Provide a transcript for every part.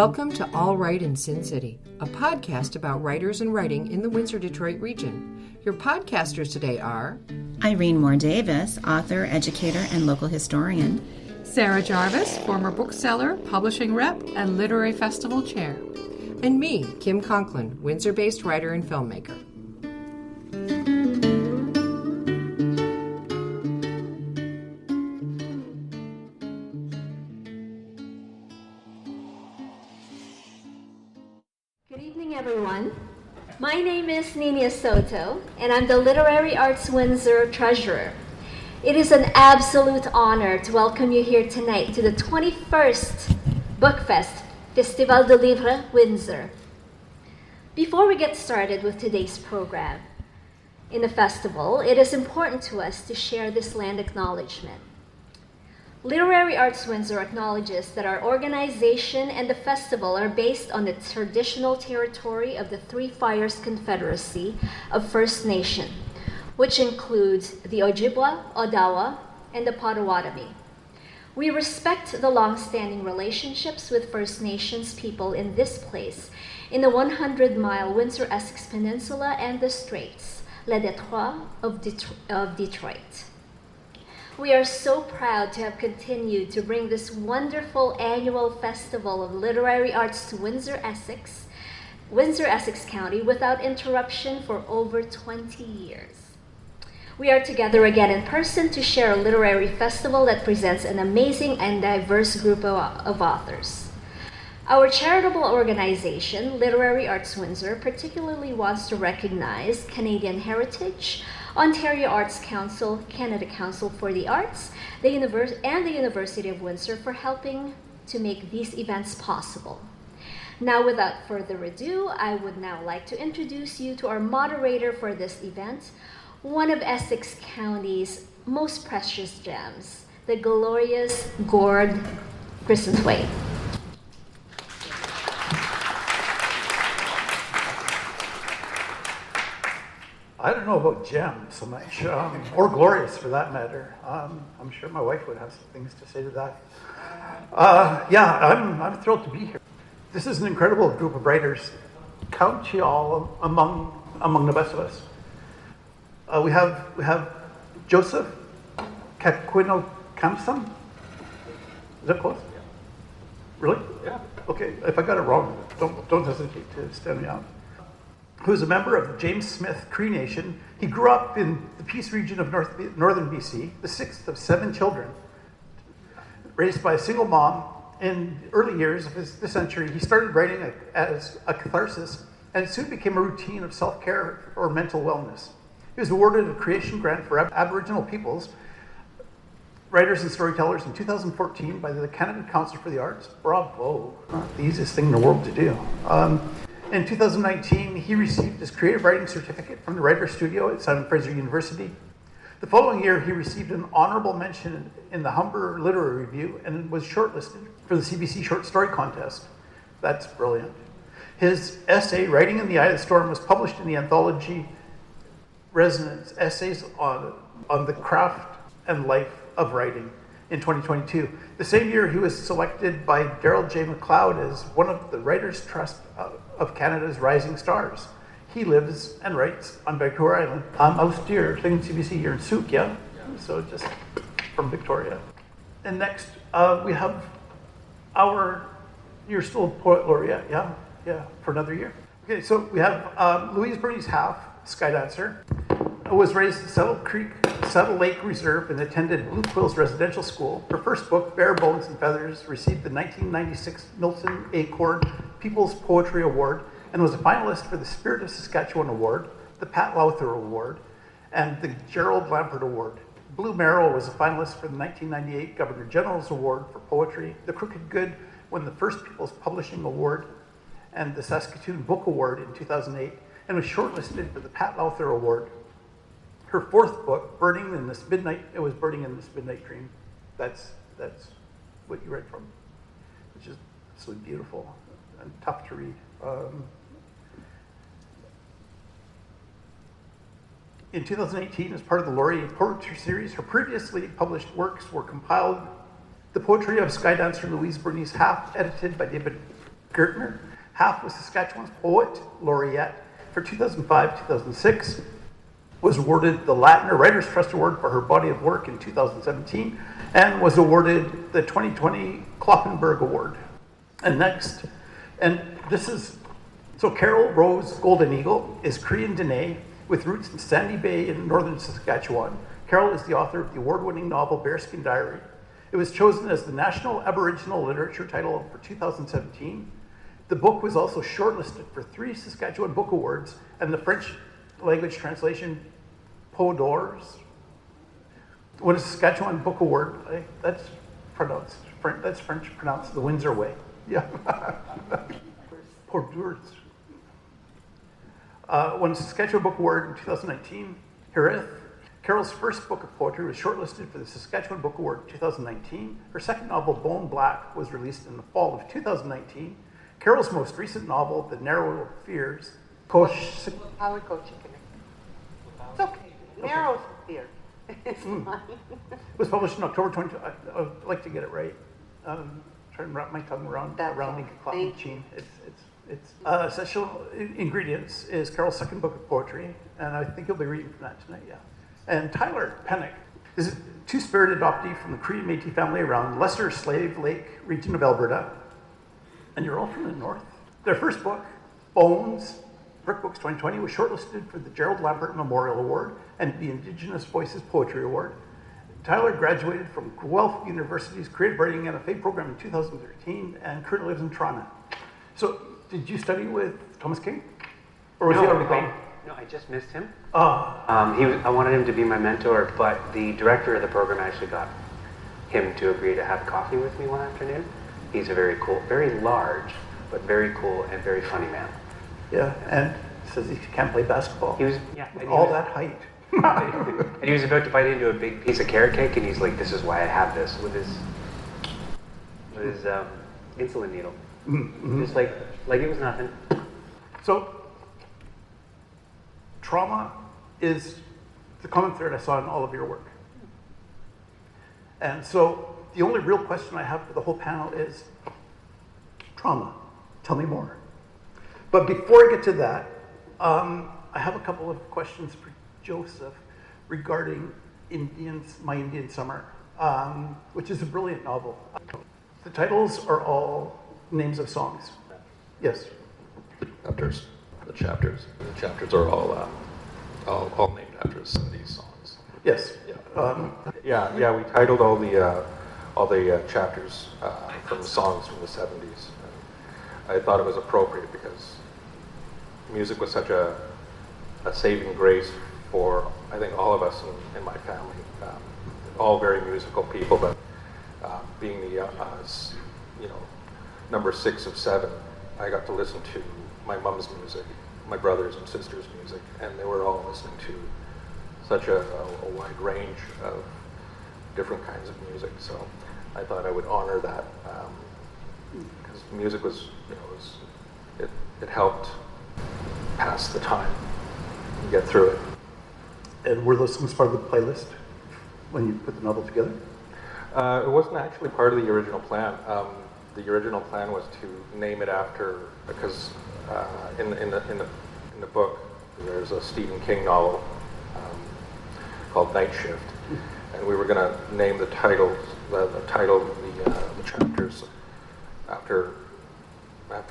Welcome to All Right in Sin City, a podcast about writers and writing in the Windsor-Detroit region. Your podcasters today are Irene Moore-Davis, author, educator, and local historian. Sarah Jarvis, former bookseller, publishing rep, and literary festival chair. And me, Kim Conklin, Windsor-based writer and filmmaker. Good evening, everyone. My name is Nina Soto, and I'm the Literary Arts Windsor Treasurer. It is an absolute honor to welcome you here tonight to the 21st BookFest, Festival de Livre Windsor. Before we get started with today's program, in the festival, it is important to us to share this land acknowledgement. Literary Arts Windsor acknowledges that our organization and the festival are based on the traditional territory of the Three Fires Confederacy of First Nation, which includes the Ojibwa, Odawa, and the Potawatomi. We respect the long-standing relationships with First Nations people in this place, in the 100-mile Windsor-Essex Peninsula and the Straits, Les Détroits of Detroit. We are so proud to have continued to bring this wonderful annual festival of literary arts to Windsor-Essex County without interruption for over 20 years. We are together again in person to share a literary festival that presents an amazing and diverse group of authors. Our charitable organization, Literary Arts Windsor, particularly wants to recognize Canadian Heritage, Ontario Arts Council, Canada Council for the Arts, and the University of Windsor for helping to make these events possible. Now, without further ado, I would now like to introduce you to our moderator for this event, one of Essex County's most precious gems, the glorious Gord Grisenthwaite. I don't know about gems so much, or glorious for that matter. I'm sure my wife would have some things to say to that. I'm thrilled to be here. This is an incredible group of writers. Count you all among the best of us. We have Joseph Kakwinokanasum. Is that close? Yeah. Really? Yeah. Okay. If I got it wrong, don't hesitate to stand me out. Who's a member of the James Smith Cree Nation. He grew up in the Peace region of northern BC, the sixth of 7 children, raised by a single mom. In the early years of the century, he started writing as a catharsis, and it soon became a routine of self-care or mental wellness. He was awarded a creation grant for Aboriginal peoples, writers and storytellers in 2014 by the Canada Council for the Arts. Bravo, not the easiest thing in the world to do. In 2019, he received his creative writing certificate from the Writers' Studio at Simon Fraser University. The following year, he received an honorable mention in the Humber Literary Review and was shortlisted for the CBC Short Story Contest. That's brilliant. His essay, Writing in the Eye of the Storm, was published in the anthology Resonance, Essays on the Craft and Life of Writing in 2022. The same year, he was selected by Darrell J. McLeod as one of the Writers' Trust of Canada's Rising Stars. He lives and writes on Victoria Island. Austere, CBC, you're in Souk, yeah? So just from Victoria. And next, we have you're still a poet laureate, yeah, for another year. Okay, so we have Bernice Halfe, Skydancer, was raised at Saddle Lake Reserve and attended Blue Quills Residential School. Her first book, Bare Bones and Feathers, received the 1996 Milton A. Cord People's Poetry Award and was a finalist for the Spirit of Saskatchewan Award, the Pat Lowther Award, and the Gerald Lampert Award. Blue Merrill was a finalist for the 1998 Governor General's Award for Poetry. The Crooked Good won the first People's Publishing Award and the Saskatchewan Book Award in 2008 and was shortlisted for the Pat Lowther Award. Her fourth book, Burning in this Midnight Dream. That's what you read from, which is absolutely beautiful and tough to read. In 2018, as part of the Laureate Poetry Series, her previously published works were compiled. The Poetry of Skydancer Louise Bernice Halfe, edited by David Gertner. Halfe was Saskatchewan's Poet Laureate for 2005-2006. Was awarded the Latner Writers' Trust Award for her body of work in 2017, and was awarded the 2020 Kloppenberg Award. And next, and this is, so Carol Rose GoldenEagle is Korean Dene with roots in Sandy Bay in northern Saskatchewan. Carol is the author of the award-winning novel Bearskin Diary. It was chosen as the National Aboriginal Literature Title for 2017. The book was also shortlisted for 3 Saskatchewan Book Awards and the French language translation Peau D'ours. What is Saskatchewan Book Award? That's French pronounced the Windsor way. Yeah. Peau D'ours. Won the Saskatchewan Book Award in 2019. Hiraeth. Carol's first book of poetry was shortlisted for the Saskatchewan Book Award in 2019. Her second novel, Bone Black, was released in the fall of 2019. Carol's most recent novel, The Narrow Fears, I would go chicken. It's okay. Narrow fear. It's fine. was published in October 20. I'd like to get it right. Trying to wrap my tongue around Kakwinokanasum. It's essential ingredients is Carol's second book of poetry, and I think you'll be reading from that tonight. Yeah. And Tyler Pennock is a two-spirit adoptee from the Cree Métis family around Lesser Slave Lake region of Alberta. And you're all from the north. Their first book, Bones, Brick Books 2020, was shortlisted for the Gerald Lambert Memorial Award and the Indigenous Voices Poetry Award. Tyler graduated from Guelph University's Creative Writing MFA program in 2013 and currently lives in Toronto. So, did you study with Thomas King? Or was he already gone? No, I just missed him. Oh. I wanted him to be my mentor, but the director of the program actually got him to agree to have coffee with me one afternoon. He's a very cool, very large, but very cool and very funny man. Yeah, and says he can't play basketball. He was, that height. And he was about to bite into a big piece of carrot cake, and he's like, "This is why I have this," with his insulin needle. Mm-hmm. Just like it was nothing. So, trauma is the common thread I saw in all of your work. And so, the only real question I have for the whole panel is trauma. Tell me more. But before I get to that, I have a couple of questions for Joseph regarding My Indian Summer, which is a brilliant novel. The titles are all names of songs. Yes. Chapters. The chapters are all named after these songs. Yes. Yeah. We titled all the chapters from the songs from the 70s. And I thought it was appropriate because music was such a saving grace for, I think, all of us in my family. All very musical people, but being the number 6 of 7, I got to listen to my mom's music, my brothers and sisters' music, and they were all listening to such a wide range of different kinds of music. So I thought I would honor that because music was, it helped pass the time and get through it. And were those songs part of the playlist when you put the novel together? It wasn't actually part of the original plan. The original plan was to name it after, because in the book there's a Stephen King novel called Night Shift, and we were going to name the chapters after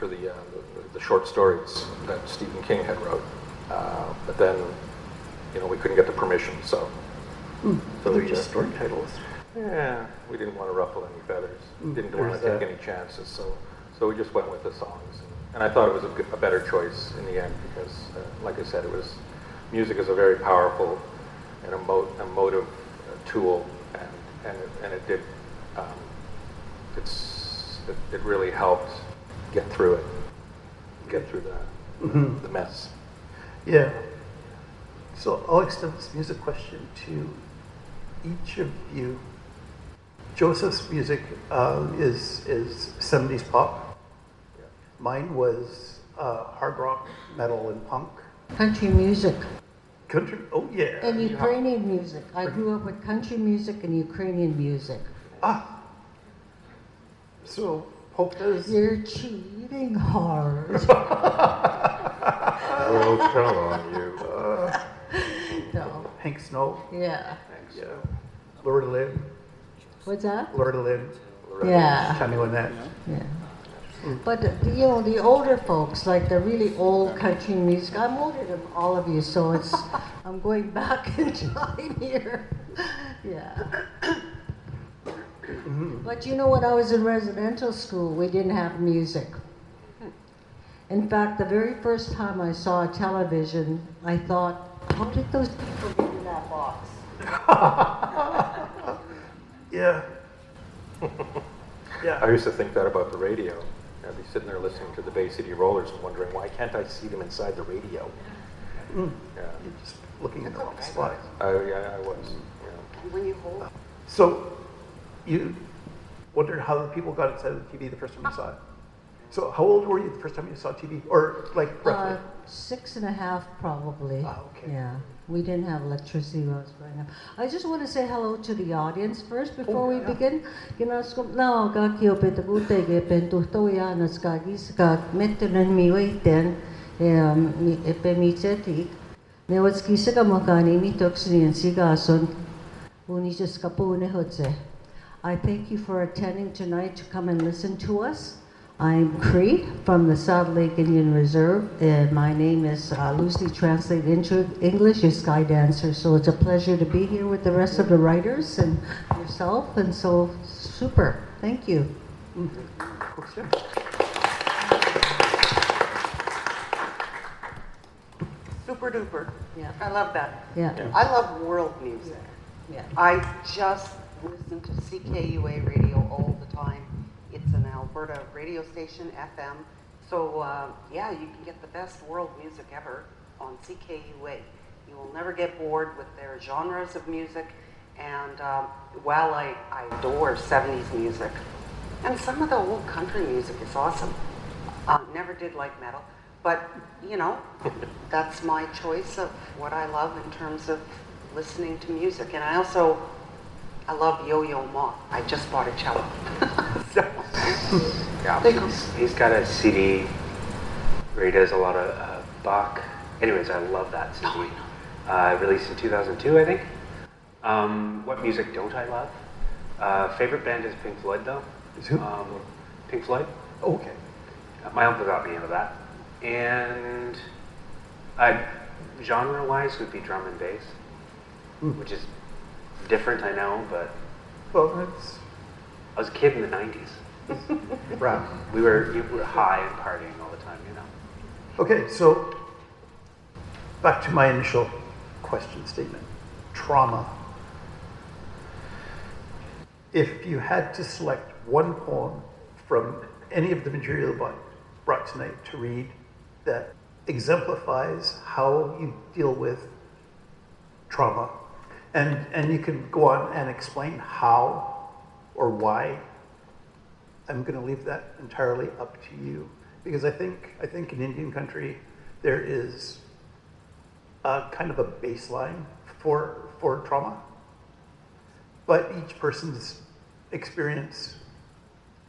the short stories that Stephen King had wrote, but then we couldn't get the permission, so they're just story titles. Yeah, we didn't want to ruffle any feathers. Didn't want to take any chances, so we just went with the songs. And I thought it was a better choice in the end because, like I said, music is a very powerful and emotive tool, and it did it really helped get through the mess. Yeah. So I'll extend this music question to each of you. Joseph's music is 70s pop. Yeah. Mine was hard rock, metal, and punk. Country music. Country, oh yeah. And Ukrainian music. I grew up with country music and Ukrainian music. So Pope does... Dear Chief, living hard. We'll tell on you. No. Hank Snow. Yeah. Yeah. Lord of Lynn. What's that? Lord of Lynn. Yeah. Tammy Wynette. Yeah. But you know, the older folks, like the really old country music. I'm older than all of you, so it's I'm going back in time here. Yeah. But you know, when I was in residential school, we didn't have music. In fact, the very first time I saw a television, I thought, how did those people get in that box? Yeah. Yeah. I used to think that about the radio. I'd be sitting there listening to the Bay City Rollers and wondering, why can't I see them inside the radio? Yeah. You're just looking in the wrong spot. I was. Yeah. When you hold So, you wondered how the people got inside of the TV the first time you saw it. So, how old were you the first time you saw TV? Or, like, roughly? 6.5 probably. Oh, okay. Yeah. We didn't have electricity when I was growing up. I just want to say hello to the audience first before we begin. Now, I thank you for attending tonight to come and listen to us. I'm Cree from the Saddle Lake Indian Reserve, and my name is loosely translated into English is Skydancer. So it's a pleasure to be here with the rest of the writers and yourself, and so super. Thank you. super duper. Yeah. I love that. Yeah. I love world music. Yeah. I just listen to CKUA radio all the time. It's an Alberta radio station, FM. So yeah, you can get the best world music ever on CKUA. You will never get bored with their genres of music. And while I adore 70s music, and some of the old country music is awesome. Never did like metal, but you know, that's my choice of what I love in terms of listening to music. And I love Yo-Yo Ma. I just bought a cello. So, Yeah, he's got a CD where he does a lot of Bach. Anyways, I love that CD. Released in 2002, I think. What music don't I love? Favorite band is Pink Floyd, though. Is who? Pink Floyd. Oh, okay. My uncle got me into that. And genre-wise would be drum and bass, which is different, I know, but Well, that's I was a kid in the 90s. rap. You were high and partying all the time, you know. Okay, so back to my initial question statement. Trauma. If you had to select one poem from any of the material brought tonight to read that exemplifies how you deal with trauma, and you can go on and explain how or why, I'm going to leave that entirely up to you, because I think in Indian country there is a kind of a baseline for trauma, but each person's experience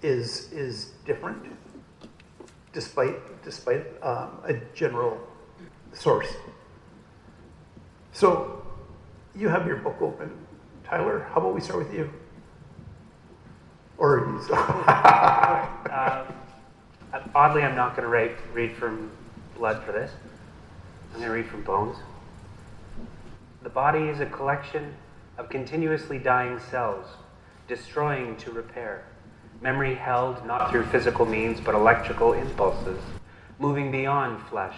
is different, despite a general source. So you have your book open, Tyler. How about we start with you? Or you? Oddly, I'm not going to read from blood for this. I'm going to read from bones. The body is a collection of continuously dying cells, destroying to repair. Memory held not through physical means, but electrical impulses, moving beyond flesh,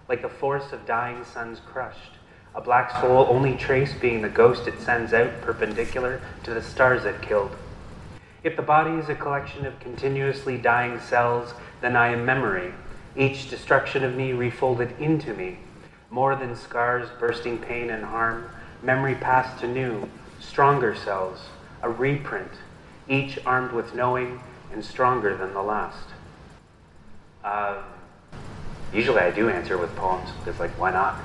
like the force of dying suns crushed. A black soul, only trace being the ghost it sends out perpendicular to the stars it killed. If the body is a collection of continuously dying cells, then I am memory, each destruction of me refolded into me. More than scars, bursting pain and harm, memory passed to new, stronger cells, a reprint, each armed with knowing and stronger than the last. Usually I do answer with poems, because why not?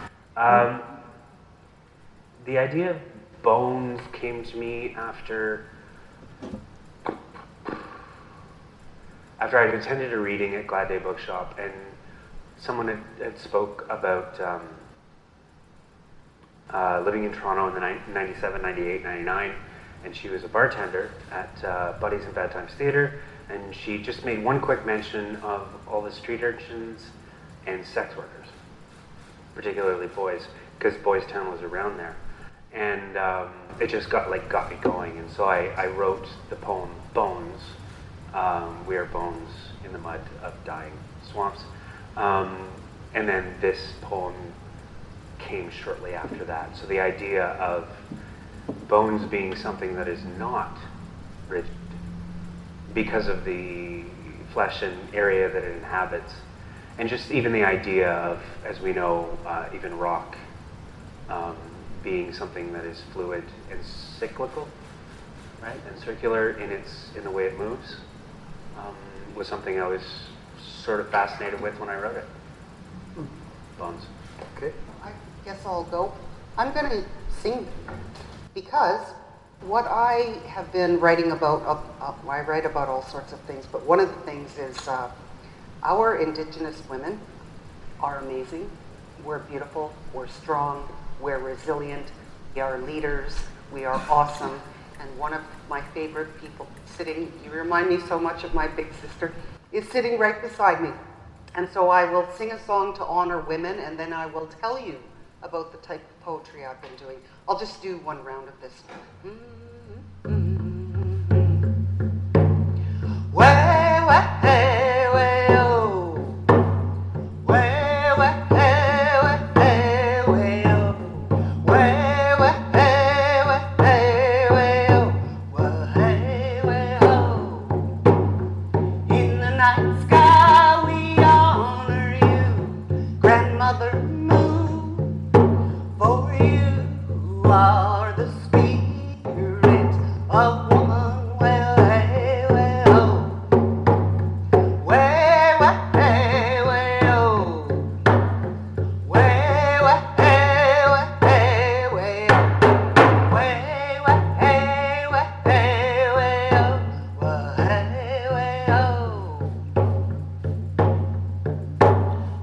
The idea of bones came to me after after I'd attended a reading at Glad Day Bookshop, and someone had spoke about living in Toronto in the 97, 98, 99, and she was a bartender at Buddies and Bad Times Theatre, and she just made one quick mention of all the street urchins and sex workers, particularly boys, because Boys Town was around there. And it just got me going, and so I wrote the poem Bones. We are bones in the mud of dying swamps. And then this poem came shortly after that. So the idea of bones being something that is not rigid because of the flesh and area that it inhabits, and just even the idea of, as we know, even rock being something that is fluid and cyclical, right, and circular in the way it moves, was something I was sort of fascinated with when I wrote it. Bones. Okay. I guess I'll go. I'm going to sing because what I have been writing about, I write about all sorts of things, but one of the things is our Indigenous women are amazing. We're beautiful, we're strong, we're resilient, we are leaders, we are awesome. And one of my favorite people sitting, you remind me so much of my big sister, is sitting right beside me. And so I will sing a song to honor women, and then I will tell you about the type of poetry I've been doing. I'll just do one round of this.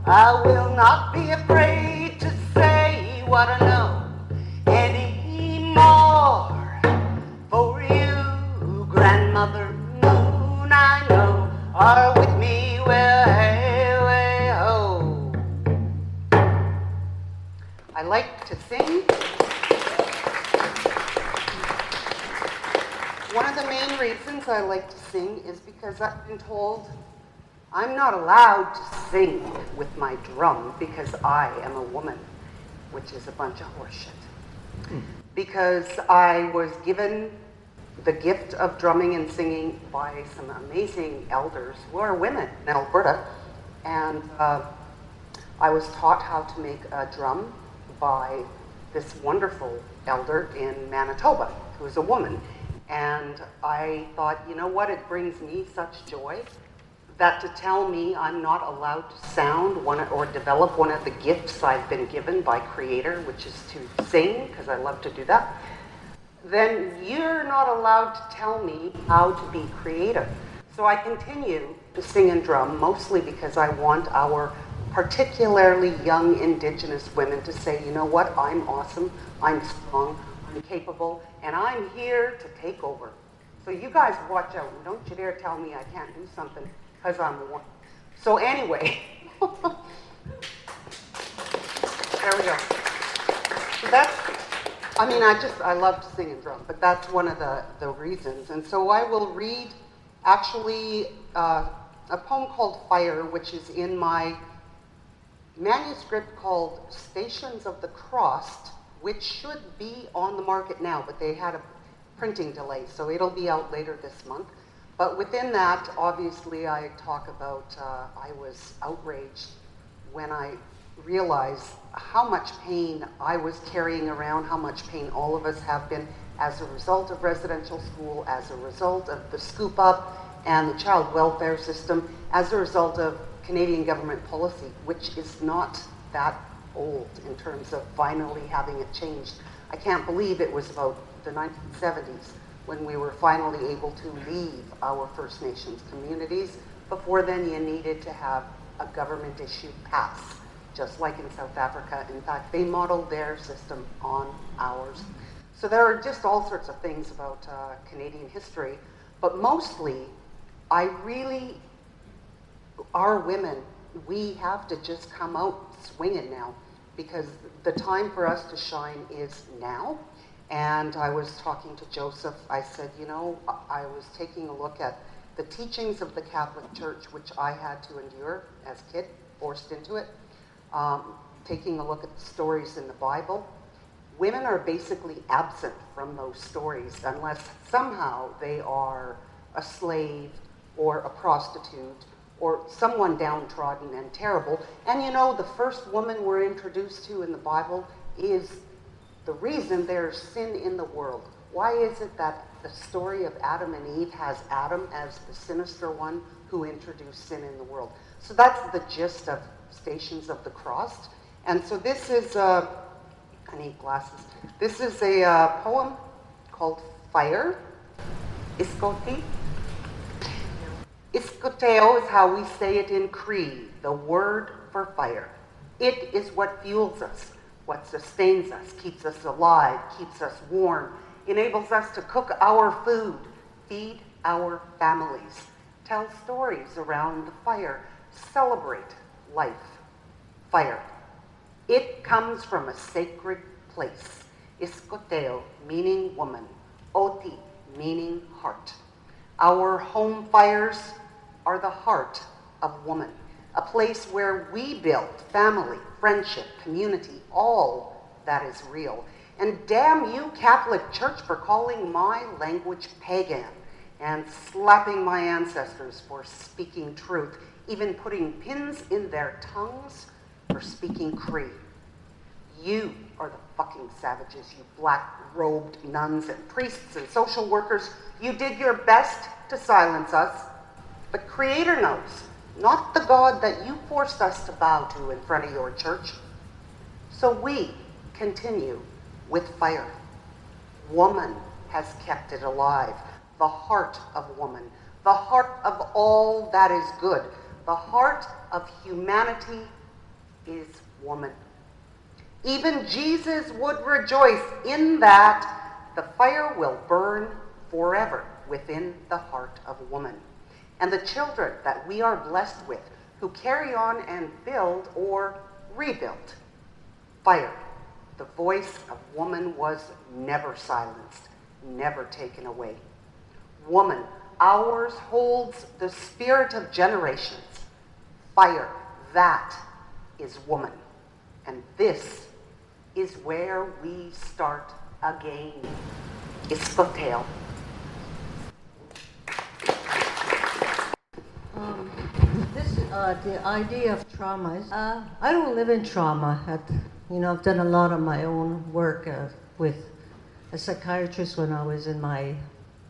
I will not be afraid to say what I know anymore. For you, Grandmother Moon, I know, are with me, well, hey, way, ho. I like to sing. One of the main reasons I like to sing is because I've been told I'm not allowed to sing with my drum because I am a woman, which is a bunch of horseshit. Because I was given the gift of drumming and singing by some amazing elders who are women in Alberta, and I was taught how to make a drum by this wonderful elder in Manitoba, who is a woman. And I thought, you know what, it brings me such joy that to tell me I'm not allowed to sound or develop one of the gifts I've been given by Creator, which is to sing, because I love to do that, then you're not allowed to tell me how to be creative. So I continue to sing and drum, mostly because I want our particularly young Indigenous women to say, you know what, I'm awesome, I'm strong, I'm capable, and I'm here to take over. So you guys watch out, and don't you dare tell me I can't do something, because I'm one. So anyway, there we go. So that's, I love to sing and drum, but that's one of the reasons. And so I will read actually a poem called Fire, which is in my manuscript called Stations of the Crossed, which should be on the market now, but they had a printing delay, so it'll be out later this month. But within that, obviously, I talk about I was outraged when I realized how much pain I was carrying around, how much pain all of us have been as a result of residential school, as a result of the scoop up and the child welfare system, as a result of Canadian government policy, which is not that old in terms of finally having it changed. I can't believe it was about the 1970s when we were finally able to leave our First Nations communities Before then, you needed to have a government-issued pass, just like in South Africa. In fact, they modeled their system on ours. So there are just all sorts of things about Canadian history, but mostly, our women, we have to just come out swinging now, because the time for us to shine is now. And I was talking to Joseph, I said, you know, I was taking a look at the teachings of the Catholic Church, which I had to endure as a kid, forced into it, taking a look at the stories in the Bible. Women are basically absent from those stories unless somehow they are a slave or a prostitute or someone downtrodden and terrible. And you know, the first woman we're introduced to in the Bible is the reason there's sin in the world. Why is it that the story of Adam and Eve has Adam as the sinister one who introduced sin in the world? So that's the gist of Stations of the Cross. And so this is, I need glasses. This is a poem called Fire. Iskoti. Iskoteo is how we say it in Cree, the word for fire. It is what fuels us, what sustains us, keeps us alive, keeps us warm, enables us to cook our food, feed our families, tell stories around the fire, celebrate life. Fire. It comes from a sacred place. Iskoteo, meaning woman. Oti, meaning heart. Our home fires are the heart of woman, a place where we build family, friendship, community, all that is real. And damn you, Catholic Church, for calling my language pagan and slapping my ancestors for speaking truth, even putting pins in their tongues for speaking Cree. You are the fucking savages, you black-robed nuns and priests and social workers. You did your best to silence us, but Creator knows, not the God that you forced us to bow to in front of your church. So we continue with fire. Woman has kept it alive. The heart of woman, the heart of all that is good, the heart of humanity is woman. Even Jesus would rejoice in that the fire will burn forever within the heart of woman. And the children that we are blessed with, who carry on and build or rebuild. Fire. The voice of woman was never silenced, never taken away. Woman, ours holds the spirit of generations. Fire, that is woman. And this is where we start again. Iskoteo. The idea of trauma is, I don't live in trauma. I've done a lot of my own work with a psychiatrist when I was in my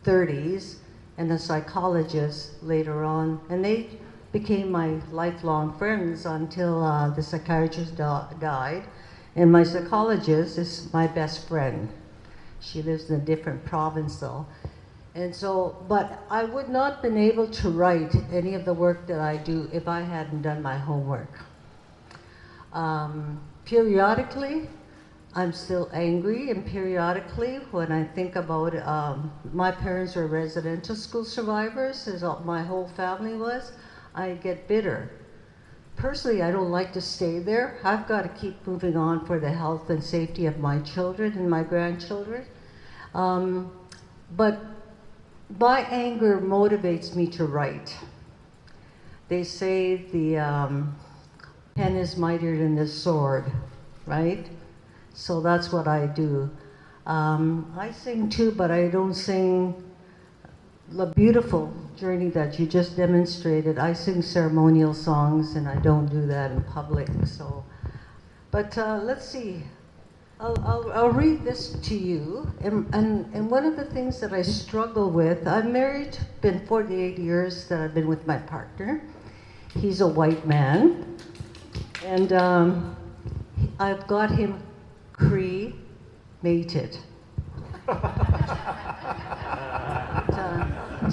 30s and a psychologist later on. And they became my lifelong friends until the psychiatrist died. And my psychologist is my best friend. She lives in a different province though. And so, but I would not have been able to write any of the work that I do if I hadn't done my homework. Periodically, I'm still angry, and periodically, when I think about my parents were residential school survivors, as my whole family was, I get bitter. Personally, I don't like to stay there. I've got to keep moving on for the health and safety of my children and my grandchildren. But my anger motivates me to write. They say the pen is mightier than the sword, right? So that's what I do. I sing too, but I don't sing the beautiful journey that you just demonstrated. I sing ceremonial songs, and I don't do that in public. So, but let's see. I'll read this to you. And one of the things that I struggle with, I'm married, been 48 years that I've been with my partner. He's a white man. And I've got him cremated.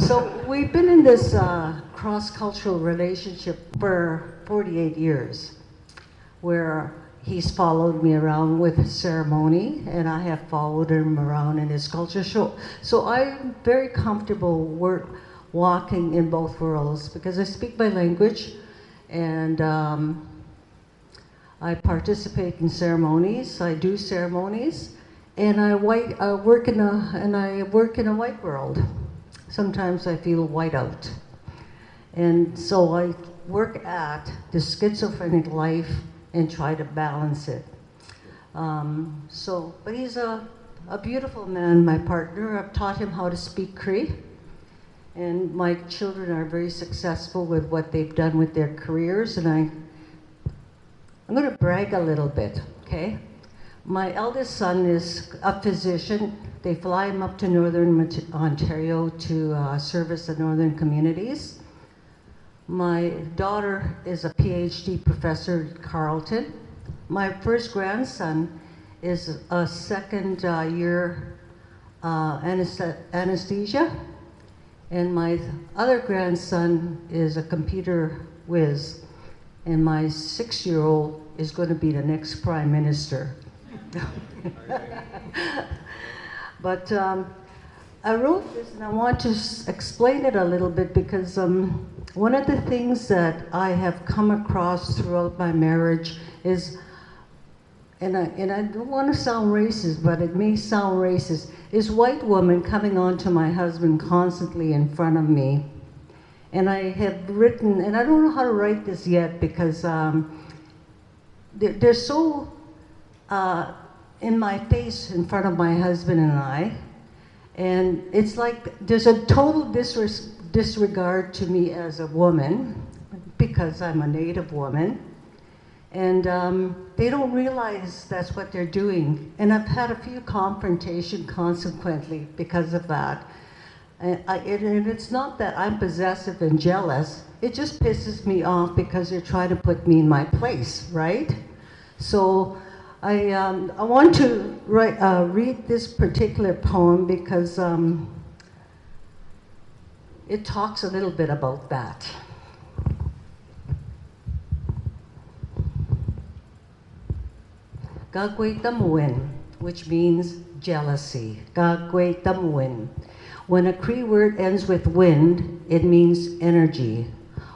So we've been in this cross-cultural relationship for 48 years, where he's followed me around with ceremony, and I have followed him around in his culture. So I'm very comfortable walking in both worlds because I speak my language, and I participate in ceremonies. I do ceremonies, and I work in a white world. Sometimes I feel white out, and so I work at the schizophrenic life and try to balance it. But he's a beautiful man, my partner. I've taught him how to speak Cree, and my children are very successful with what they've done with their careers, and I'm going to brag a little bit, okay? My eldest son is a physician. They fly him up to Northern Ontario to service the northern communities. My daughter is a PhD professor at Carleton. My first grandson is a second year anesthesia. And my other grandson is a computer whiz. And my 6-year-old is going to be the next prime minister. But I wrote this and I want to explain it a little bit because one of the things that I have come across throughout my marriage is, and I don't want to sound racist, but it may sound racist, is white women coming on to my husband constantly in front of me. And I have written, and I don't know how to write this yet because they're so in my face in front of my husband and I. And it's like there's a total disregard to me as a woman because I'm a Native woman. And they don't realize that's what they're doing. And I've had a few confrontations consequently because of that. And it's not that I'm possessive and jealous. It just pisses me off because they're trying to put me in my place, right? So I want to read this particular poem because it talks a little bit about that. Kakwinokanasum, which means jealousy. Kakwinokanasum. When a Cree word ends with wind, it means energy.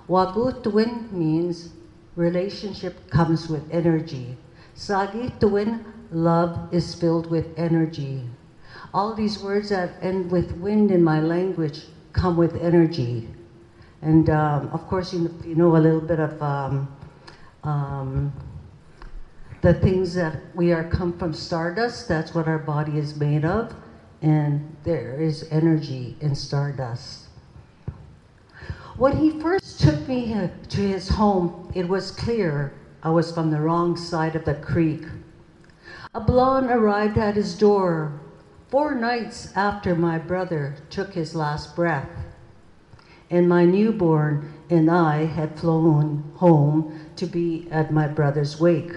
Wagutwin means relationship comes with energy. Sagitwin, love is filled with energy. All these words that end with wind in my language come with energy. And of course, you know a little bit of the things that we are come from stardust. That's what our body is made of. And there is energy in stardust. When he first took me to his home, it was clear I was from the wrong side of the creek. A blonde arrived at his door 4 nights after my brother took his last breath. And my newborn and I had flown home to be at my brother's wake.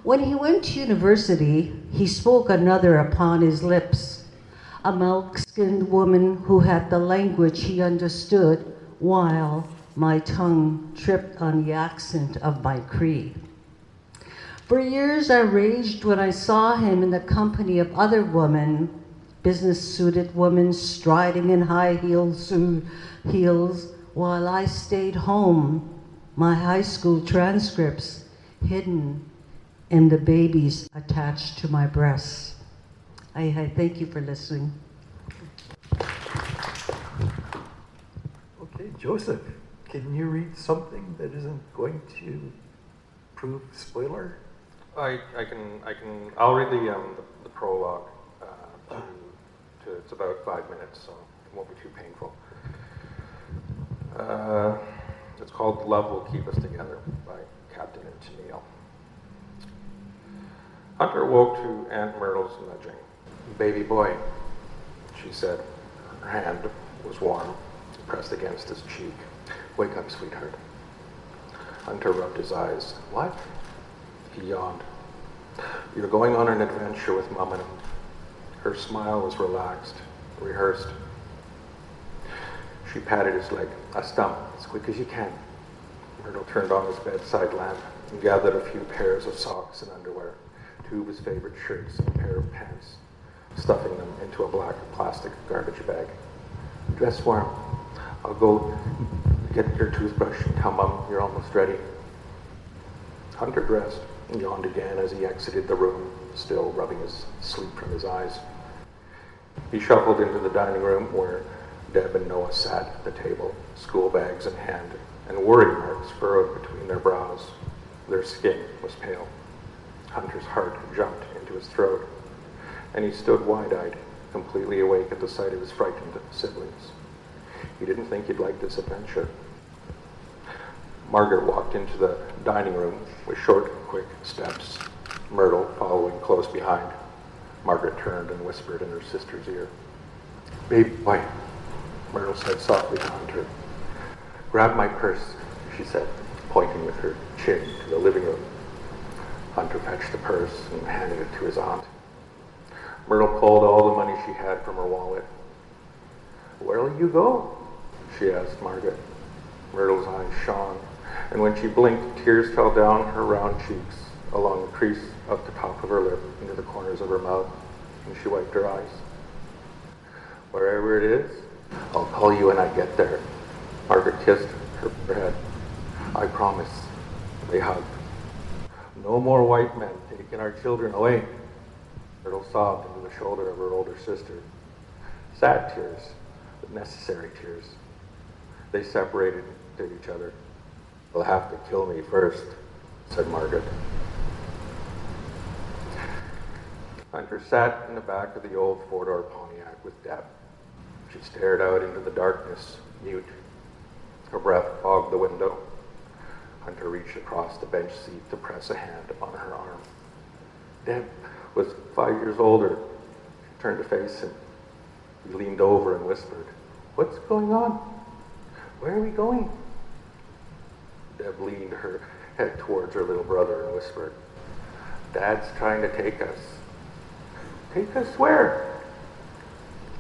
When he went to university, he spoke another upon his lips, a milk-skinned woman who had the language he understood, while my tongue tripped on the accent of my Cree. For years I raged when I saw him in the company of other women, business-suited women striding in high heels, while I stayed home, my high school transcripts hidden and the babies attached to my breasts. I thank you for listening. Okay, Joseph, can you read something that isn't going to prove spoiler? I'll read the prologue. It's about 5 minutes, so it won't be too painful. It's called "Love Will Keep Us Together" by Captain and Tennille. Hunter woke to Aunt Myrtle's nudging. "Baby boy," she said. Her hand was warm, pressed against his cheek. "Wake up, sweetheart." Hunter rubbed his eyes. "What?" He yawned. "You're going on an adventure with Mom and him." Her smile was relaxed, rehearsed. She patted his leg. A stump, as quick as you can. Myrtle turned on his bedside lamp and gathered a few pairs of socks and underwear, 2 of his favorite shirts and a pair of pants, stuffing them into a black plastic garbage bag. Dress warm. I'll go get your toothbrush and tell Mum you're almost ready. Hunter dressed and yawned again as he exited the room, still rubbing his sleep from his eyes. He shuffled into the dining room where Deb and Noah sat at the table, school bags in hand, and worry marks furrowed between their brows. Their skin was pale. Hunter's heart jumped into his throat, and he stood wide-eyed, completely awake at the sight of his frightened siblings. He didn't think he'd like this adventure. Margaret walked into the dining room with short, quick steps, Myrtle following close behind. Margaret turned and whispered in her sister's ear. "Baby boy," Myrtle said softly to Hunter. "Grab my purse," she said, pointing with her chin to the living room. Hunter fetched the purse and handed it to his aunt. Myrtle pulled all the money she had from her wallet. "Where'll you go?" she asked Margaret. Myrtle's eyes shone, and when she blinked, tears fell down her round cheeks, along the crease of the top of her lip into the corners of her mouth, and she wiped her eyes. "Wherever it is, I'll call you when I get there." Margaret kissed her head. "I promise." They hugged. "No more white men taking our children away." Myrtle sobbed into the shoulder of her older sister. Sad tears, but necessary tears. They separated to each other. "They'll have to kill me first," said Margaret. Hunter sat in the back of the old four-door Pontiac with Deb. She stared out into the darkness, mute. Her breath fogged the window. Hunter reached across the bench seat to press a hand on her arm. Deb was 5 years older. She turned to face him. He leaned over and whispered, "What's going on? Where are we going?" Deb leaned her head towards her little brother and whispered, "Dad's trying to take us." "Take us where?"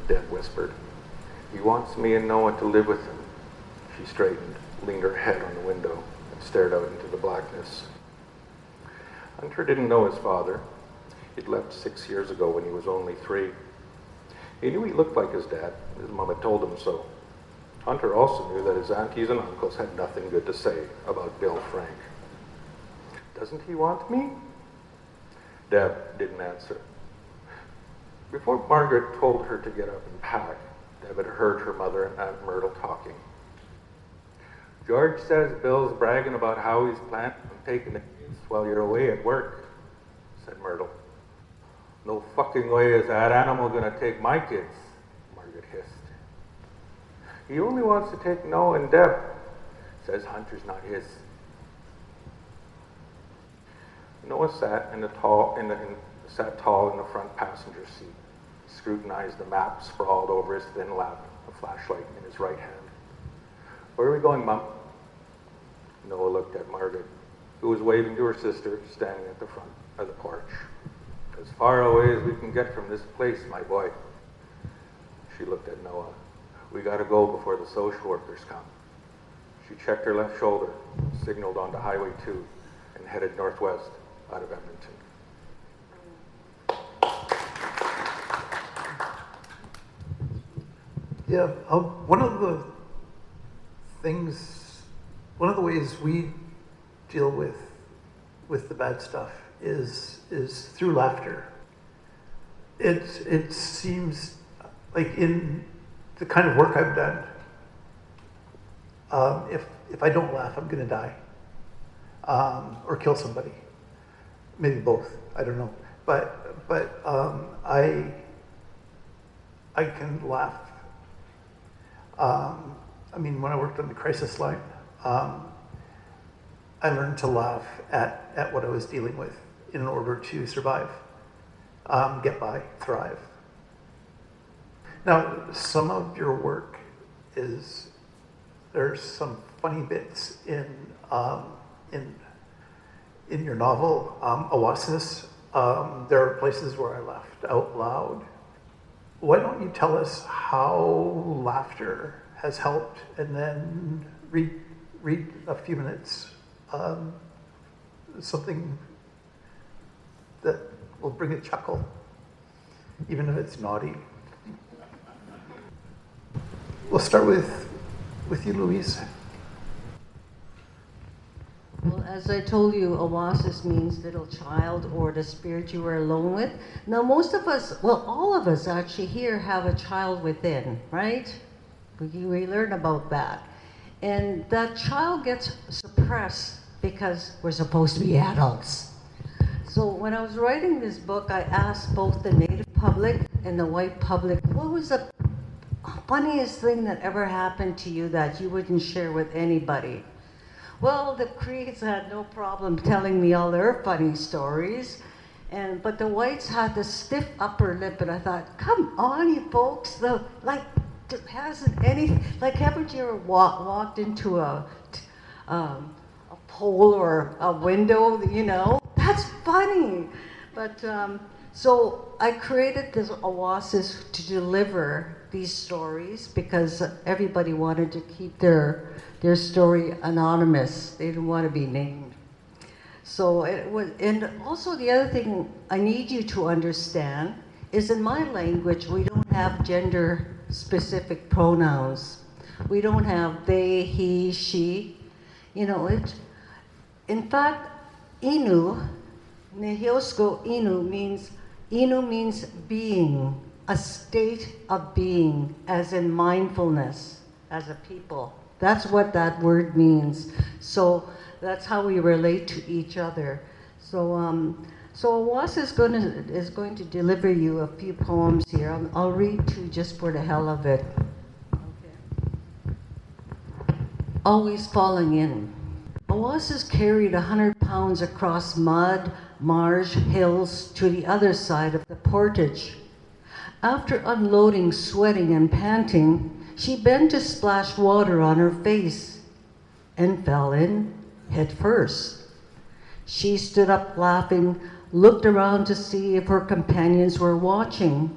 Deb whispered, "He wants me and Noah to live with him." She straightened, leaned her head on the window, and stared out into the blackness. Hunter didn't know his father. He'd left 6 years ago when he was only 3. He knew he looked like his dad. His mom had told him so. Hunter also knew that his aunties and uncles had nothing good to say about Bill Frank. "Doesn't he want me?" Deb didn't answer. Before Margaret told her to get up and pack, Deb had heard her mother and Aunt Myrtle talking. "George says Bill's bragging about how he's planning on taking the kids while you're away at work," said Myrtle. "No fucking way is that animal gonna take my kids," Margaret hissed. "He only wants to take Noah and Deb. Says Hunter's not his." Noah sat tall in the front passenger seat. He scrutinized the map sprawled over his thin lap, a flashlight in his right hand. "Where are we going, Mum?" Noah looked at Margaret, who was waving to her sister, standing at the front of the porch. "As far away as we can get from this place, my boy." She looked at Noah. "We gotta go before the social workers come." She checked her left shoulder, signaled onto Highway 2, and headed northwest out of Edmonton. Yeah, one of the ways we deal with the bad stuff is through laughter. It seems like in the kind of work I've done, if I don't laugh, I'm going to die or kill somebody. Maybe both. I don't know. But I can laugh. I mean, when I worked on the crisis line, I learned to laugh at what I was dealing with in order to survive, get by, thrive. Now, some of your work there's some funny bits in your novel, Oasis. There are places where I laughed out loud. Why don't you tell us how laughter has helped, and then read a few minutes, something that will bring a chuckle, even if it's naughty. We'll start with you, Louise. Well, as I told you, Awasis means little child or the spirit you were alone with. Now, most of us, well, all of us actually here have a child within, right? We learn about that. And that child gets suppressed because we're supposed to be adults. So when I was writing this book, I asked both the Native public and the white public, what was the funniest thing that ever happened to you that you wouldn't share with anybody? Well, the Crees had no problem telling me all their funny stories, but the whites had the stiff upper lip, and I thought, come on, you folks, hasn't any, haven't you ever walked into a pole or a window, That's funny. But, so I created this Awasis to deliver these stories because everybody wanted to keep their story anonymous. They didn't want to be named. So it was, and also the other thing I need you to understand is in my language, we don't have gender specific pronouns. We don't have they, he, she. In fact, Inu, Nehiosko Inu means being, a state of being, as in mindfulness, as a people. That's what that word means. So that's how we relate to each other. So Awas is going to deliver you a few poems here. I'll read two just for the hell of it. Okay. Always falling in. Awas has carried 100 pounds across mud, marsh, hills to the other side of the portage. After unloading, sweating, and panting, she bent to splash water on her face and fell in head first. She stood up laughing, looked around to see if her companions were watching.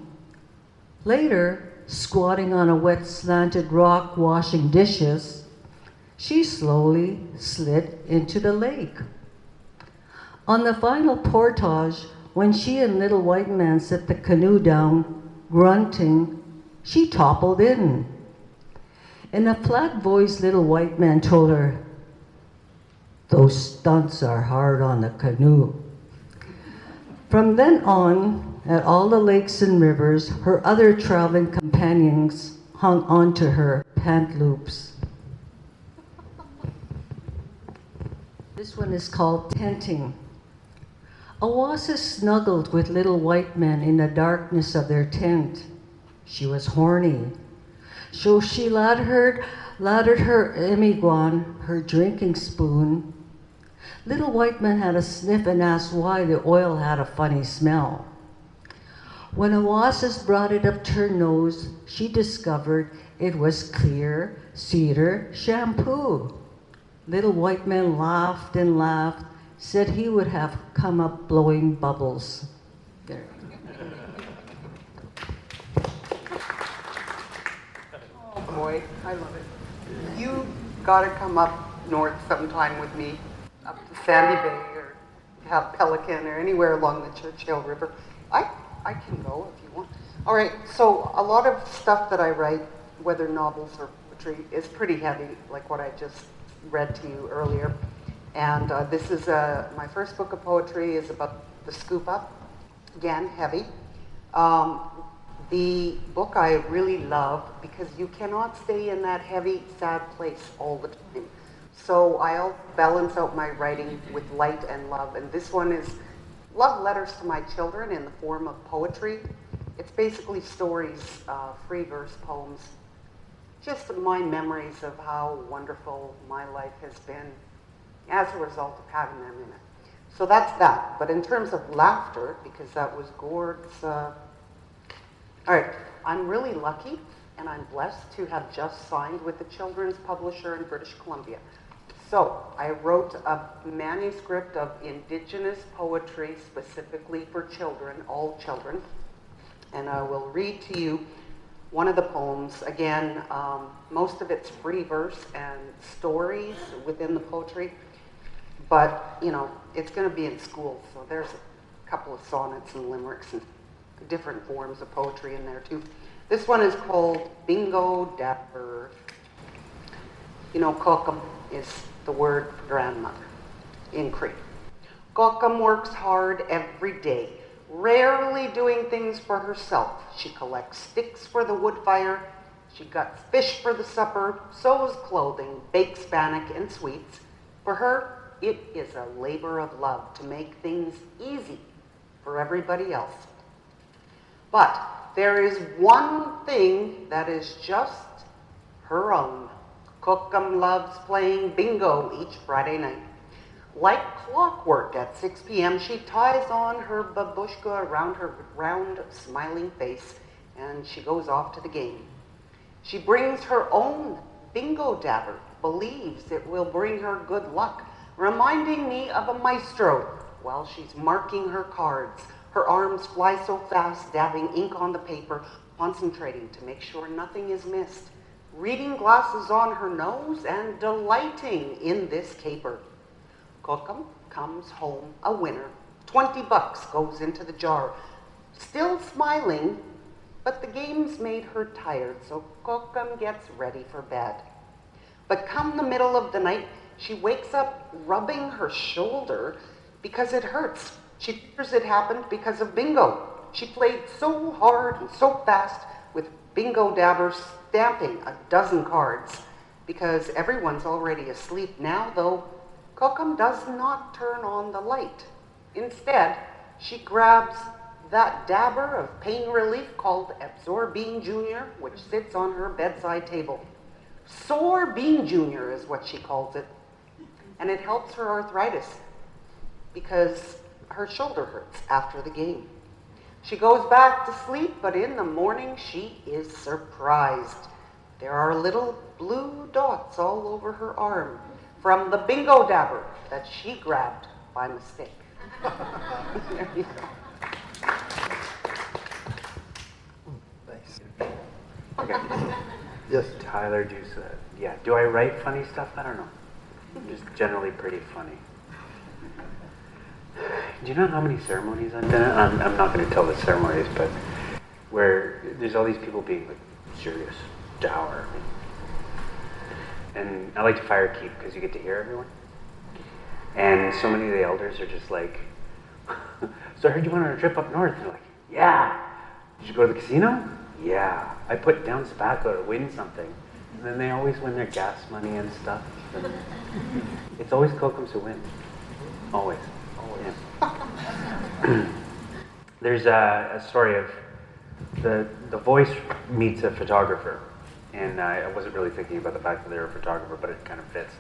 Later, squatting on a wet slanted rock washing dishes, she slowly slid into the lake. On the final portage, when she and Little White Man set the canoe down, grunting, she toppled in. In a flat voice, Little White Man told her, "Those stunts are hard on the canoe." From then on, at all the lakes and rivers, her other traveling companions hung onto her pant loops. This one is called Tenting. Awasis snuggled with Little White Man in the darkness of their tent. She was horny. So she laddered her emiguan, her drinking spoon. Little White Man had a sniff and asked why the oil had a funny smell. When Awasis brought it up to her nose, she discovered it was clear cedar shampoo. Little White Man laughed and laughed, said he would have come up blowing bubbles. There. Oh boy, I love it. You gotta come up north sometime with me, up to Sandy Bay or have Pelican or anywhere along the Churchill River. I can go if you want. All right, so a lot of stuff that I write, whether novels or poetry, is pretty heavy, like what I just read to you earlier. And this is my first book of poetry is about the scoop up. Again, heavy. The book I really love because you cannot stay in that heavy, sad place all the time. So I'll balance out my writing with light and love. And this one is love letters to my children in the form of poetry. It's basically stories, free verse poems, just my memories of how wonderful my life has been as a result of having them in it. So that's that. But in terms of laughter, because that was Gord's, all right, I'm really lucky and I'm blessed to have just signed with the children's publisher in British Columbia. So I wrote a manuscript of Indigenous poetry specifically for children, all children, and I will read to you one of the poems. Again, most of it's free verse and stories within the poetry, but you know, it's going to be in school, so there's a couple of sonnets and limericks and different forms of poetry in there too. This one is called Bingo Dapper. You know, Kokam is the word for grandmother in Cree. Kokam works hard every day, rarely doing things for herself. She collects sticks for the wood fire, she guts fish for the supper, sews clothing, bakes bannock and sweets. For her, it is a labor of love to make things easy for everybody else. But there is one thing that is just her own. Kokam loves playing bingo each Friday night. Like clockwork at 6 p.m., she ties on her babushka around her round, smiling face, and she goes off to the game. She brings her own bingo dabber, believes it will bring her good luck, reminding me of a maestro while she's marking her cards. Her arms fly so fast, dabbing ink on the paper, concentrating to make sure nothing is missed, reading glasses on her nose and delighting in this caper. Kokam comes home a winner. $20 goes into the jar. Still smiling, but the game's made her tired, so Kokam gets ready for bed. But come the middle of the night, she wakes up rubbing her shoulder because it hurts. She figures it happened because of bingo. She played so hard and so fast with bingo dabbers stamping a dozen cards. Because everyone's already asleep now, though, Kokam does not turn on the light. Instead, she grabs that dabber of pain relief called Absorbine Jr., which sits on her bedside table. Sorbine Jr. is what she calls it. And it helps her arthritis because her shoulder hurts after the game. She goes back to sleep, but in the morning she is surprised. There are little blue dots all over her arm from the bingo dabber that she grabbed by mistake. There you go. Nice. Okay. Yes. Tyler, do I write funny stuff? I don't know. I'm just generally pretty funny. Do you know how many ceremonies I've been at? I'm not going to tell the ceremonies, but where there's all these people being like serious, dour. And I like to fire keep because you get to hear everyone. And so many of the elders are just like, so I heard you went on a trip up north. And they're like, yeah. Did you go to the casino? Yeah. I put down tobacco to win something. And then they always win their gas money and stuff. And it's always Kokams who win. Always. Yeah. There's a story of the voice meets a photographer, and I wasn't really thinking about the fact that they're a photographer, but it kind of fits,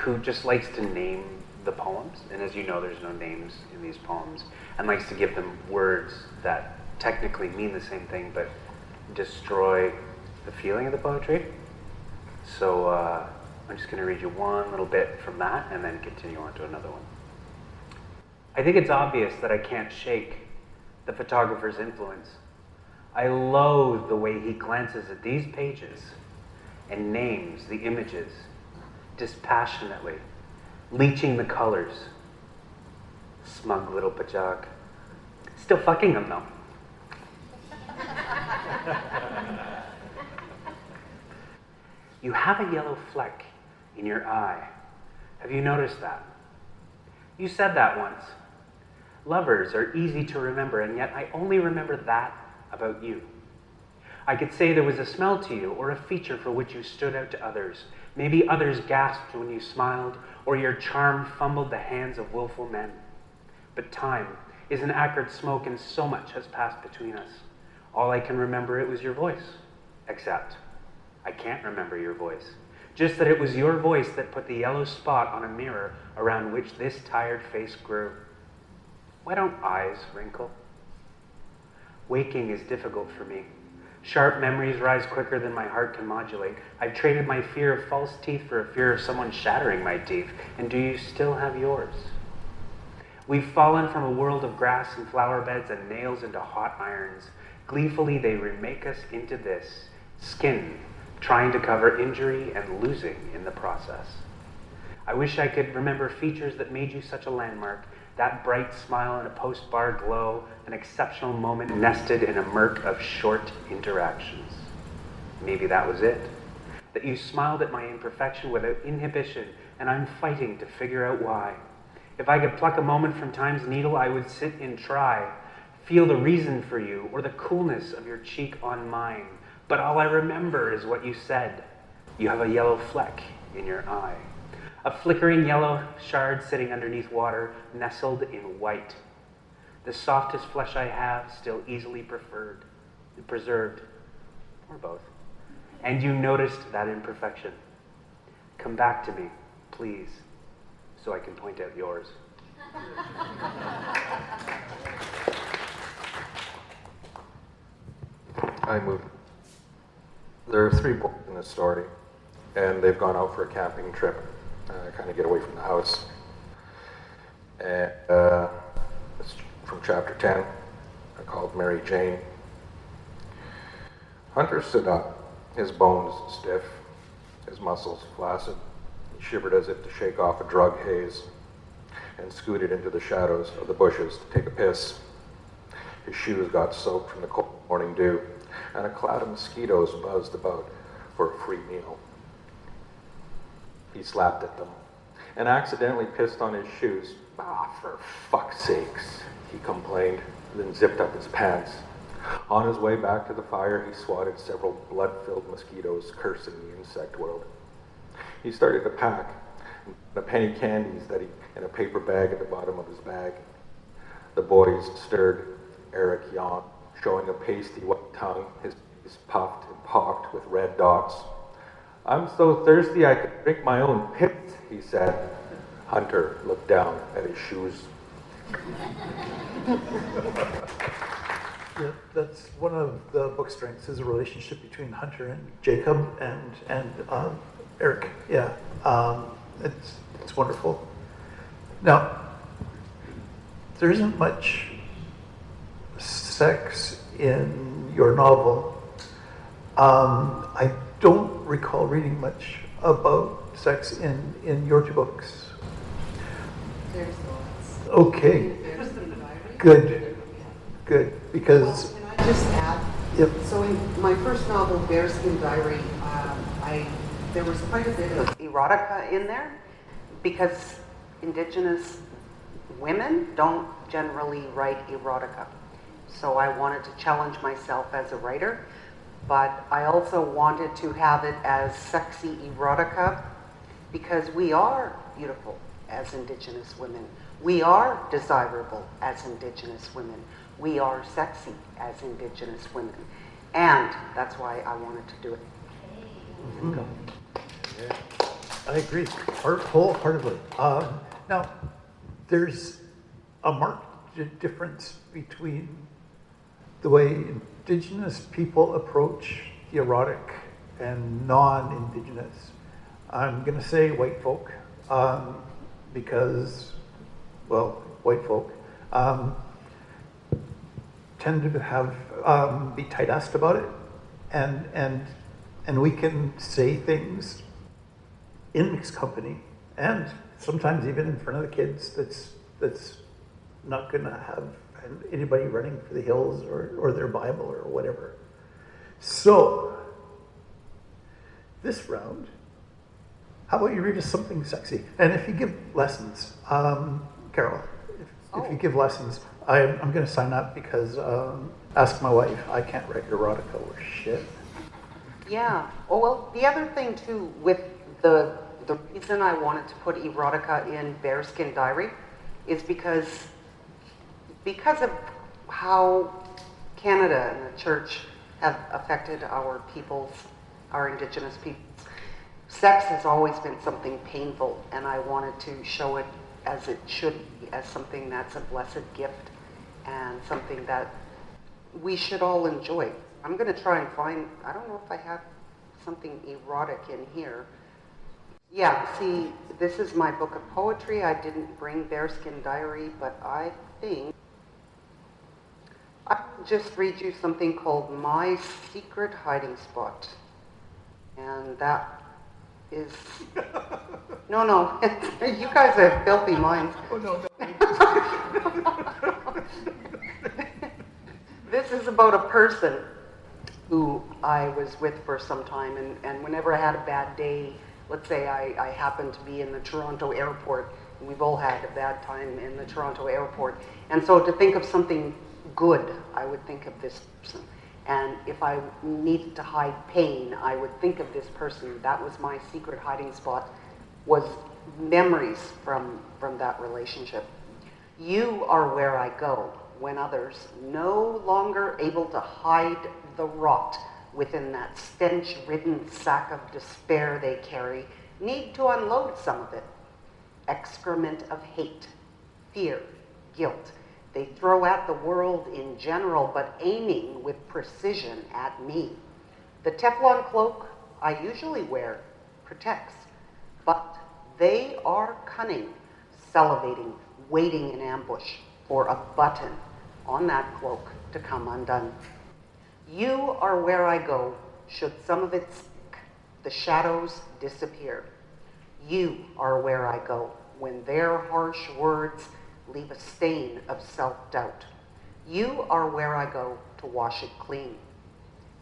who just likes to name the poems, and as you know, there's no names in these poems, and likes to give them words that technically mean the same thing, but destroy the feeling of the poetry. So I'm just going to read you one little bit from that, and then continue on to another one. I think it's obvious that I can't shake the photographer's influence. I loathe the way he glances at these pages and names the images dispassionately, leeching the colors. Smug little pajak. Still fucking them though. You have a yellow fleck in your eye. Have you noticed that? You said that once. Lovers are easy to remember, and yet I only remember that about you. I could say there was a smell to you, or a feature for which you stood out to others. Maybe others gasped when you smiled, or your charm fumbled the hands of willful men. But time is an acrid smoke, and so much has passed between us. All I can remember, it was your voice. Except, I can't remember your voice. Just that it was your voice that put the yellow spot on a mirror around which this tired face grew. Why don't eyes wrinkle? Waking is difficult for me. Sharp memories rise quicker than my heart can modulate. I've traded my fear of false teeth for a fear of someone shattering my teeth. And do you still have yours? We've fallen from a world of grass and flower beds and nails into hot irons. Gleefully, they remake us into this skin, trying to cover injury and losing in the process. I wish I could remember features that made you such a landmark, that bright smile and a post-bar glow, an exceptional moment nested in a murk of short interactions. Maybe that was it, that you smiled at my imperfection without inhibition, and I'm fighting to figure out why. If I could pluck a moment from time's needle, I would sit and try, feel the reason for you, or the coolness of your cheek on mine. But all I remember is what you said. You have a yellow fleck in your eye. A flickering yellow shard sitting underneath water, nestled in white. The softest flesh I have, still easily preserved, or both. And you noticed that imperfection. Come back to me, please, so I can point out yours. I moved. There are 3 boys in this story, and they've gone out for a camping trip, kind of get away from the house. And it's from chapter 10, called Mary Jane. Hunter stood up, his bones stiff, his muscles flaccid. He shivered as if to shake off a drug haze, and scooted into the shadows of the bushes to take a piss. His shoes got soaked from the cold morning dew, and a cloud of mosquitoes buzzed about for a free meal. He slapped at them and accidentally pissed on his shoes. For fuck's sakes, he complained, then zipped up his pants. On his way back to the fire, he swatted several blood-filled mosquitoes, cursing the insect world. He started to pack the penny candies in a paper bag at the bottom of his bag. The boys stirred. Eric yawned, showing a pasty white tongue, his face puffed and pocked with red dots. "I'm so thirsty I could drink my own piss," he said. Hunter looked down at his shoes. Yeah, that's one of the book strengths, is a relationship between Hunter and Jacob and Eric. Yeah, it's wonderful. Now, there isn't much sex in your novel. I don't recall reading much about sex in your 2 books. There's lots. Okay. Good. Because. Well, can I just add? Yep. So in my first novel, Bearskin Diary, there was quite a bit of erotica in there, because Indigenous women don't generally write erotica. So I wanted to challenge myself as a writer, but I also wanted to have it as sexy erotica, because we are beautiful as Indigenous women. We are desirable as Indigenous women. We are sexy as Indigenous women. And that's why I wanted to do it. Mm-hmm. Yeah. I agree, wholeheartedly. Now, there's a marked difference between the way Indigenous people approach the erotic and non-Indigenous. I'm going to say white folk, because, well, white folk tend to have be tight-assed about it, and we can say things in mixed company, and sometimes even in front of the kids, that's not going to have anybody running for the hills or their Bible or whatever. So, this round, how about you read us something sexy? And if you give lessons, Carol, if you give lessons, I'm going to sign up, because ask my wife, I can't write erotica or shit. Yeah. Oh, well, the other thing too, with the reason I wanted to put erotica in Bearskin Diary is because of how Canada and the church have affected our Indigenous peoples. Sex has always been something painful, and I wanted to show it as it should be, as something that's a blessed gift and something that we should all enjoy. I'm going to try and find, I don't know if I have something erotic in here. Yeah, see, this is my book of poetry. I didn't bring Bearskin Diary, but I think I just read you something called My Secret Hiding Spot. And that is... No, you guys have filthy minds. Oh, no. This is about a person who I was with for some time, and whenever I had a bad day, let's say I happened to be in the Toronto airport, and we've all had a bad time in the Toronto airport, and so to think of something good, I would think of this person. And if I needed to hide pain, I would think of this person. That was my secret hiding spot, was memories from that relationship. You are where I go when others, no longer able to hide the rot within that stench-ridden sack of despair they carry, need to unload some of it. Excrement of hate, fear, guilt. They throw at the world in general, but aiming with precision at me. The Teflon cloak I usually wear protects, but they are cunning, salivating, waiting in ambush for a button on that cloak to come undone. You are where I go, should some of it stick, the shadows disappear. You are where I go, when their harsh words leave a stain of self-doubt. You are where I go to wash it clean.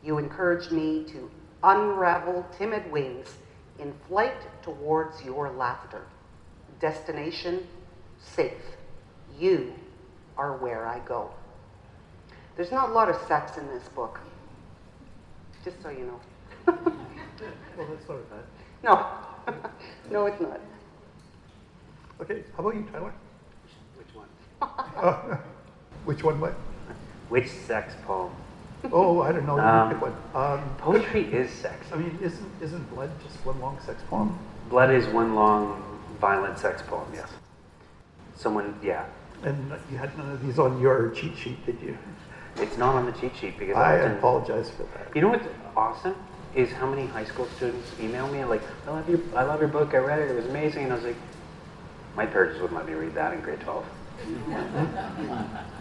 You encourage me to unravel timid wings in flight towards your laughter. Destination, safe. You are where I go. There's not a lot of sex in this book, just so you know. Well, that's sort of that. No, no, it's not. Okay, how about you, Tyler? Which one? Which one, what? Which sex poem? Oh, I don't know. You pick one. Poetry is sex. I mean, isn't Blood just one long sex poem? Blood is one long, violent sex poem, yes. Someone, yeah. And you had none of these on your cheat sheet, did you? It's not on the cheat sheet because I often, apologize for that. You know what's awesome is how many high school students email me like, I love your book, I read it, it was amazing, and I was like, my parents wouldn't let me read that in grade 12.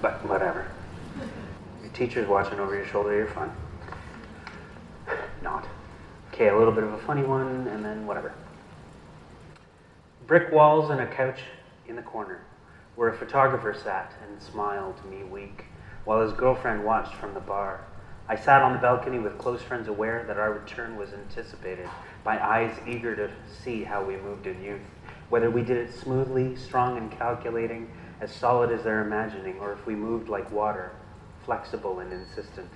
But whatever. Your teacher's watching over your shoulder, you're fine. Not. Okay, a little bit of a funny one, and then whatever. Brick walls and a couch in the corner, where a photographer sat and smiled to me weak, while his girlfriend watched from the bar. I sat on the balcony with close friends aware that our return was anticipated, by eyes eager to see how we moved in youth, whether we did it smoothly, strong and calculating, as solid as their imagining, or if we moved like water, flexible and insistent.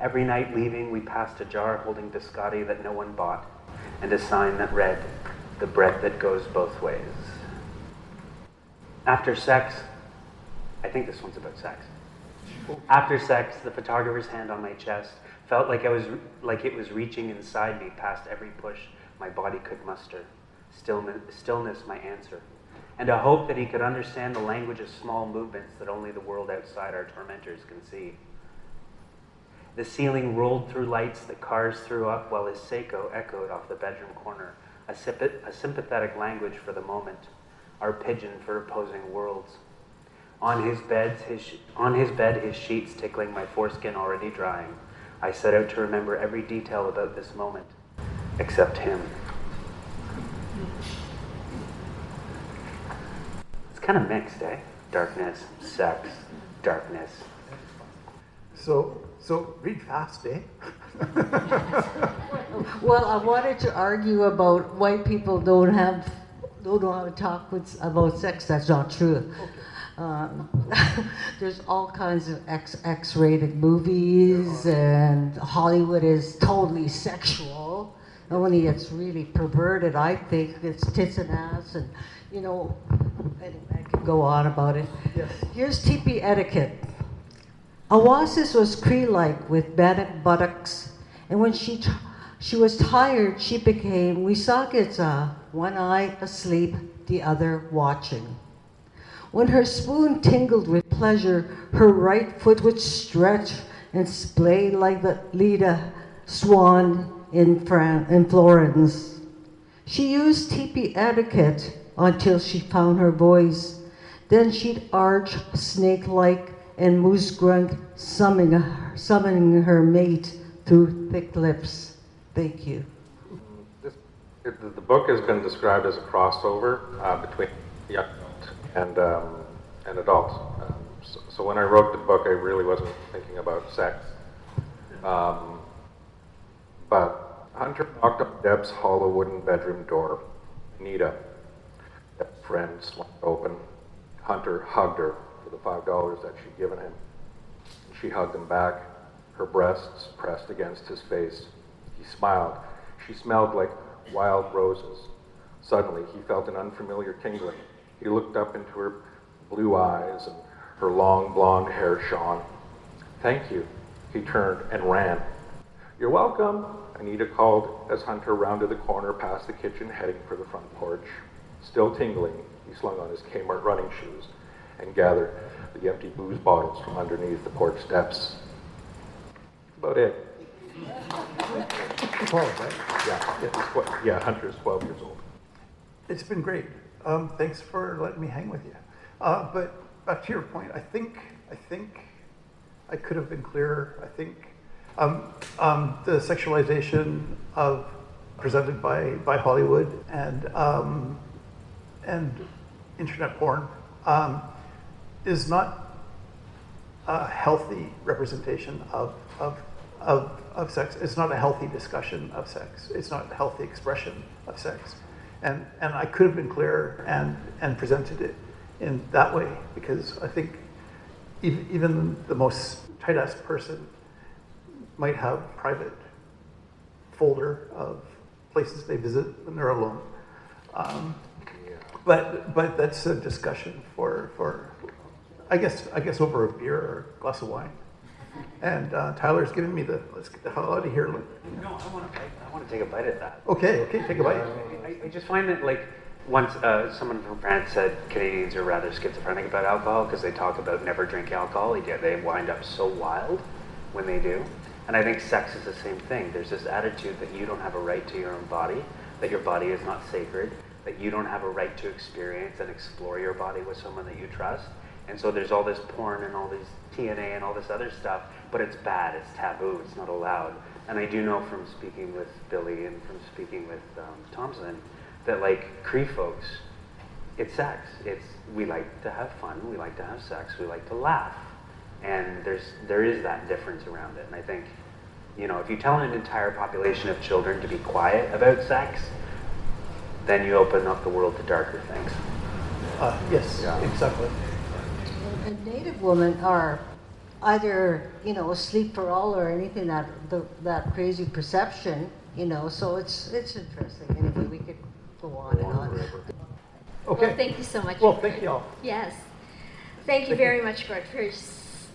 Every night leaving, we passed a jar holding biscotti that no one bought, and a sign that read, "The bread that goes both ways." After sex, I think this one's about sex. After sex, the photographer's hand on my chest felt like it was reaching inside me past every push my body could muster. Stillness my answer, and a hope that he could understand the language of small movements that only the world outside our tormentors can see. The ceiling rolled through lights that cars threw up while his Seiko echoed off the bedroom corner, a sympathetic language for the moment, our pidgin for opposing worlds. On his bed, his sheets tickling my foreskin already drying. I set out to remember every detail about this moment, except him. It's kind of mixed, eh? Darkness, sex, darkness. So read fast, eh? Well, I wanted to argue about white people don't know how to talk about sex. That's not true. There's all kinds of X-rated movies, and Hollywood is totally sexual. Only it's really perverted, I think. It's tits and ass, and anyway, I could go on about it. Yes. Here's teepee etiquette. Oasis was Cree-like with Bannock buttocks, and when she was tired, she became Wisagitsa, one eye asleep, the other watching. When her spoon tingled with pleasure, her right foot would stretch and splay like the Leda swan in Florence. She used teepee etiquette until she found her voice. Then she'd arch snake-like and moose grunt summoning her mate through thick lips. Thank you. The book has been described as a crossover between young and adult. So when I wrote the book, I really wasn't thinking about sex. But Hunter knocked on Deb's hollow wooden bedroom door. Anita, Deb's friend, slammed open. Hunter hugged her for the $5 that she'd given him. She hugged him back, her breasts pressed against his face. He smiled. She smelled like wild roses. Suddenly, he felt an unfamiliar tingling. He looked up into her blue eyes, and her long blonde hair shone. Thank you. He turned and ran. You're welcome, Anita called as Hunter rounded the corner past the kitchen, heading for the front porch. Still tingling, he slung on his Kmart running shoes and gathered the empty booze bottles from underneath the porch steps. That's about it. 12, right? Yeah, Hunter's 12 years old. It's been great. Thanks for letting me hang with you. But back to your point, I think I could have been clearer. I think the sexualization of presented by Hollywood and internet porn is not a healthy representation of sex. It's not a healthy discussion of sex. It's not a healthy expression of sex. And I could have been clearer and presented it in that way, because I think even the most tight-ass person might have a private folder of places they visit when they're alone. But that's a discussion for I guess over a beer or a glass of wine. And Tyler's giving me let's get the hell out of here. No, I want to take a bite at that. Okay, take a bite. I just find that, like, once someone from France said Canadians are rather schizophrenic about alcohol because they talk about never drink alcohol, yet they wind up so wild when they do. And I think sex is the same thing. There's this attitude that you don't have a right to your own body, that your body is not sacred, that you don't have a right to experience and explore your body with someone that you trust. And so there's all this porn and all this TNA and all this other stuff, but it's bad, it's taboo, it's not allowed. And I do know from speaking with Billy and from speaking with Thompson that, like, Cree folks, it's sex. We like to have fun, we like to have sex, we like to laugh. And there is that difference around it. And I think, if you tell an entire population of children to be quiet about sex, then you open up the world to darker things. Yes, yeah. Exactly. And Native women are either, asleep for all or anything that crazy perception, so it's interesting. Anyway, we could go on and on. Okay. Well, thank you so much. Well, thank you all. Yes. Thank you very much, Gord, for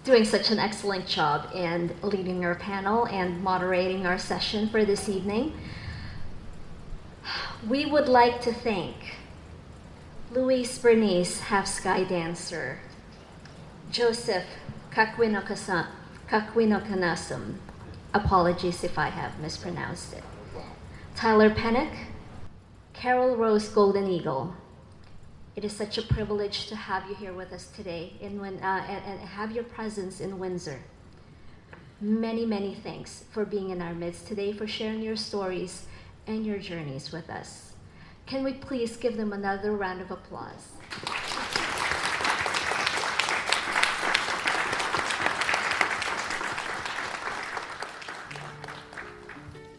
doing such an excellent job and leading our panel and moderating our session for this evening. We would like to thank Louise Bernice, half Skydancer, Joseph Kakwinokanasum, apologies if I have mispronounced it, Tyler Pennock, Carol Rose GoldenEagle. It is such a privilege to have you here with us today and have your presence in Windsor. Many, many thanks for being in our midst today, for sharing your stories and your journeys with us. Can we please give them another round of applause?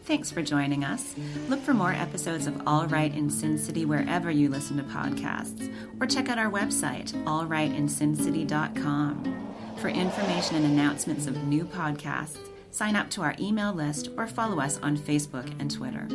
Thanks for joining us. Look for more episodes of All Right in Sin City wherever you listen to podcasts, or check out our website, allrightinsincity.com. For information and announcements of new podcasts, sign up to our email list or follow us on Facebook and Twitter.